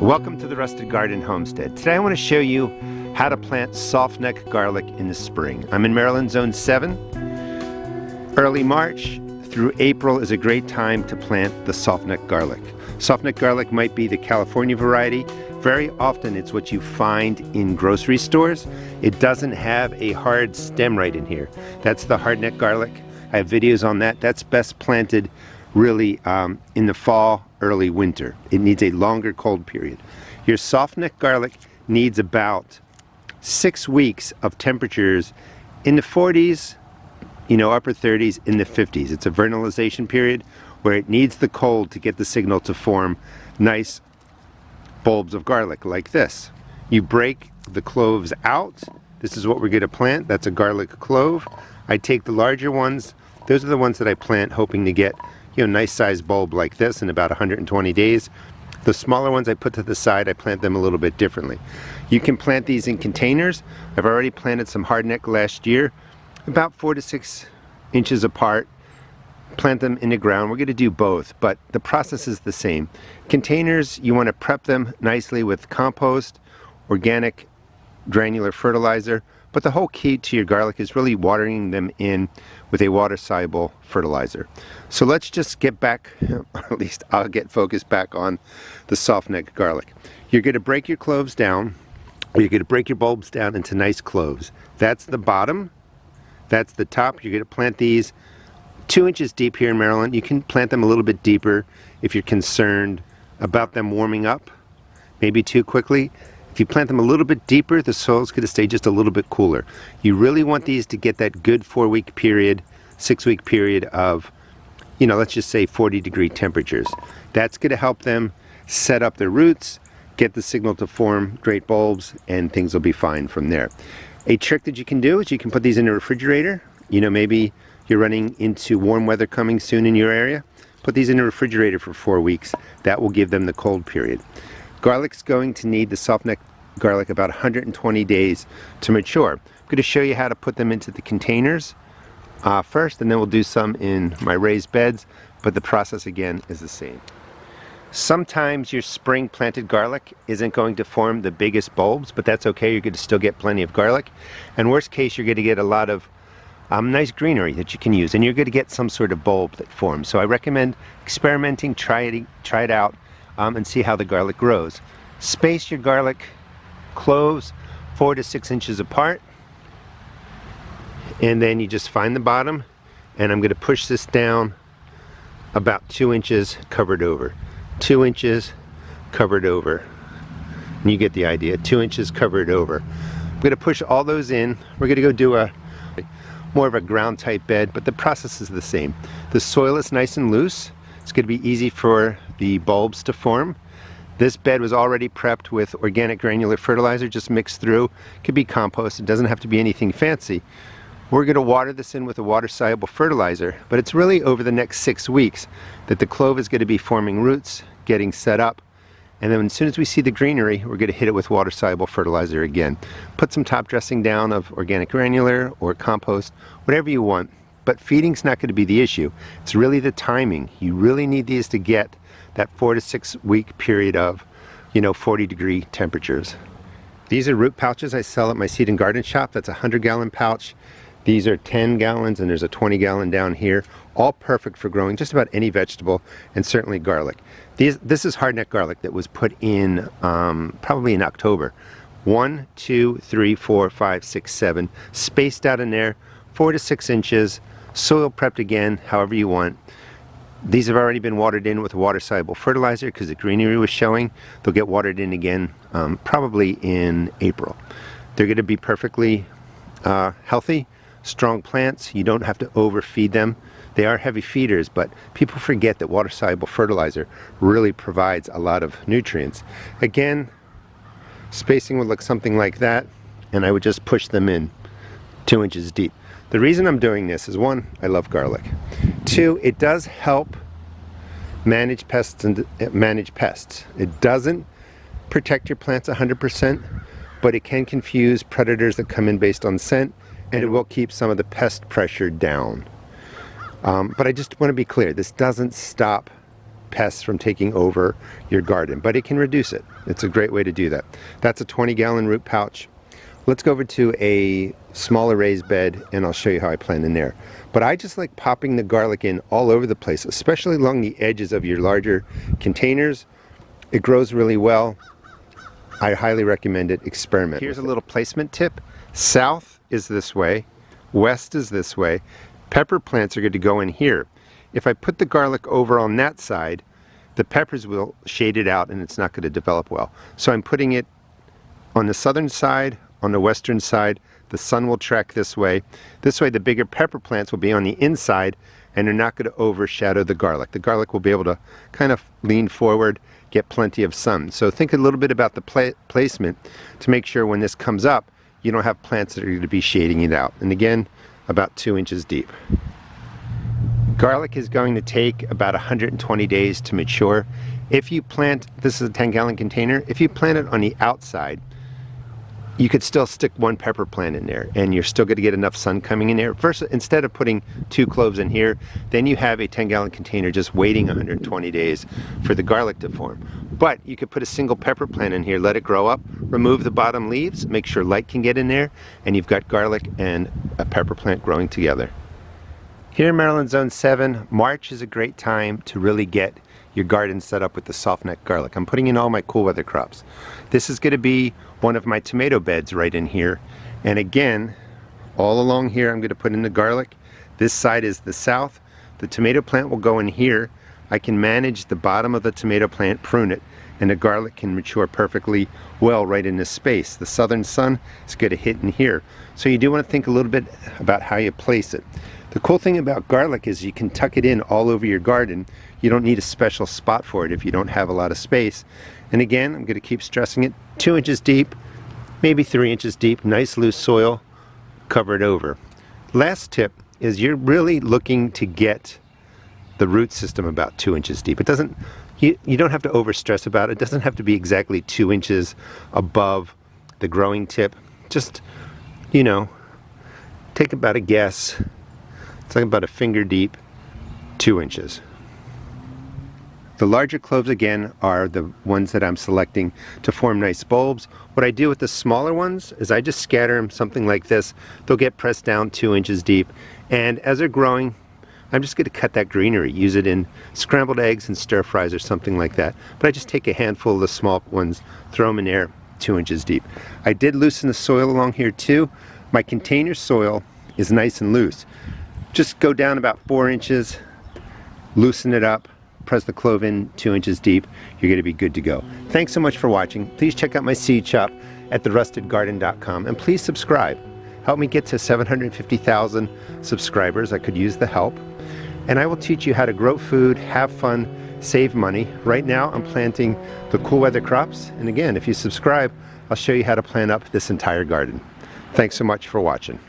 Welcome to the Rusted Garden Homestead. Today I want to show you how to plant softneck garlic in the spring. I'm in Maryland Zone 7. Early March through April is a great time to plant the softneck garlic. Softneck garlic might be the California variety. Very often it's what you find in grocery stores. It doesn't have a hard stem right in here. That's the hardneck garlic. I have videos on that. That's best planted really in the fall, early winter. It needs a longer cold period. Your softneck garlic needs about 6 weeks of temperatures in the 40s, upper 30s, in the 50s. It's a vernalization period where it needs the cold to get the signal to form nice bulbs of garlic like this. You break the cloves out. This is what we're going to plant. That's a garlic clove. I take the larger ones. Those are the ones that I plant hoping to get nice sized bulb like this in about 120 days. The smaller ones I put to the side. I plant them a little bit differently. You can plant these in containers. I've already planted some hardneck last year, about 4 to 6 inches apart. Plant them in the ground. We're going to do both, but the process is the same. Containers, you want to prep them nicely with compost, organic granular fertilizer, but the whole key to your garlic is really watering them in with a water-soluble fertilizer. So let's just get back, at least I'll get focused back on the softneck garlic. You're going to break your cloves down, or you're going to break your bulbs down into nice cloves. That's the bottom, that's the top. You're going to plant these 2 inches deep here in Maryland. You can plant them a little bit deeper if you're concerned about them warming up maybe too quickly. If you plant them a little bit deeper, the soil's going to stay just a little bit cooler. You really want these to get that good 4-week period, 6-week period of, let's just say 40-degree temperatures. That's going to help them set up their roots, get the signal to form great bulbs, and things will be fine from there. A trick that you can do is you can put these in a refrigerator. Maybe you're running into warm weather coming soon in your area. Put these in a refrigerator for 4 weeks. That will give them the cold period. Garlic's going to need, the softneck garlic, about 120 days to mature. I'm going to show you how to put them into the containers first, and then we'll do some in my raised beds, but the process again is the same. Sometimes your spring planted garlic isn't going to form the biggest bulbs, but that's okay. You're going to still get plenty of garlic. And worst case, you're going to get a lot of nice greenery that you can use, and you're going to get some sort of bulb that forms. So I recommend experimenting, try it out, and see how the garlic grows. Space your garlic cloves 4 to 6 inches apart, and then you just find the bottom, and I'm going to push this down about 2 inches covered over. 2 inches covered over. And you get the idea. 2 inches covered over. I'm going to push all those in. We're going to go do more of a ground type bed, but the process is the same. The soil is nice and loose. It's going to be easy for the bulbs to form. This bed was already prepped with organic granular fertilizer, just mixed through. It could be compost. It doesn't have to be anything fancy. We're going to water this in with a water-soluble fertilizer, but it's really over the next 6 weeks that the clove is going to be forming roots, getting set up, and then as soon as we see the greenery, we're going to hit it with water-soluble fertilizer again. Put some top dressing down of organic granular or compost, whatever you want. But feeding's not going to be the issue. It's really the timing. You really need these to get that 4 to 6 week period of, 40-degree temperatures. These are root pouches I sell at my seed and garden shop. That's a 100-gallon pouch. These are 10 gallons, and there's a 20-gallon down here. All perfect for growing just about any vegetable, and certainly garlic. This is hardneck garlic that was put in probably in October. 1, 2, 3, 4, 5, 6, 7, spaced out in there, 4 to 6 inches. Soil prepped again, however you want. These have already been watered in with a water-soluble fertilizer because the greenery was showing. They'll get watered in again probably in April. They're going to be perfectly healthy, strong plants. You don't have to overfeed them. They are heavy feeders, but people forget that water-soluble fertilizer really provides a lot of nutrients. Again, spacing would look something like that, and I would just push them in 2 inches deep. The reason I'm doing this is, 1, I love garlic. 2, it does help manage pests. It doesn't protect your plants 100%, but it can confuse predators that come in based on scent, and it will keep some of the pest pressure down. But I just want to be clear, this doesn't stop pests from taking over your garden, but it can reduce it. It's a great way to do that. That's a 20-gallon root pouch. Let's go over to a smaller raised bed and I'll show you how I plant in there. But I just like popping the garlic in all over the place, especially along the edges of your larger containers. It grows really well. I highly recommend it. Experiment. Here's a little placement tip. South is this way, west is this way. Pepper plants are going to go in here. If I put the garlic over on that side, the peppers will shade it out and it's not going to develop well. So I'm putting it on the southern side, on the western side. The sun will track this way. This way the bigger pepper plants will be on the inside and they're not going to overshadow the garlic. The garlic will be able to kind of lean forward, get plenty of sun. So think a little bit about the placement to make sure when this comes up, you don't have plants that are going to be shading it out. And again, about 2 inches deep. Garlic is going to take about 120 days to mature. If you plant, this is a 10-gallon container, if you plant it on the outside, you could still stick one pepper plant in there and you're still going to get enough sun coming in there. First, instead of putting 2 cloves in here, then you have a 10-gallon container just waiting 120 days for the garlic to form. But you could put a single pepper plant in here, let it grow up, remove the bottom leaves, make sure light can get in there, and you've got garlic and a pepper plant growing together. Here in Maryland Zone 7, March is a great time to really get your garden set up with the soft neck garlic. I'm putting in all my cool weather crops. This is going to be one of my tomato beds right in here. And again, all along here I'm going to put in the garlic. This side is the south. The tomato plant will go in here. I can manage the bottom of the tomato plant, prune it, and the garlic can mature perfectly well right in this space. The southern sun is going to hit in here. So you do want to think a little bit about how you place it. The cool thing about garlic is you can tuck it in all over your garden. You don't need a special spot for it if you don't have a lot of space. And again, I'm going to keep stressing it, 2 inches deep, maybe 3 inches deep, nice loose soil, cover it over. Last tip is you're really looking to get the root system about 2 inches deep. It doesn't, you don't have to overstress about it. It doesn't have to be exactly 2 inches above the growing tip. Just, you know, take about a guess. It's like about a finger deep, 2 inches. The larger cloves again are the ones that I'm selecting to form nice bulbs. What I do with the smaller ones is I just scatter them something like this. They'll get pressed down 2 inches deep. And as they're growing, I'm just going to cut that greenery, use it in scrambled eggs and stir fries or something like that. But I just take a handful of the small ones, throw them in there 2 inches deep. I did loosen the soil along here too. My container soil is nice and loose. Just go down about 4 inches, loosen it up, press the clove in 2 inches deep, you're going to be good to go. Thanks so much for watching. Please check out my seed shop at therustedgarden.com and please subscribe. Help me get to 750,000 subscribers. I could use the help. And I will teach you how to grow food, have fun, save money. Right now I'm planting the cool weather crops. And again, if you subscribe, I'll show you how to plant up this entire garden. Thanks so much for watching.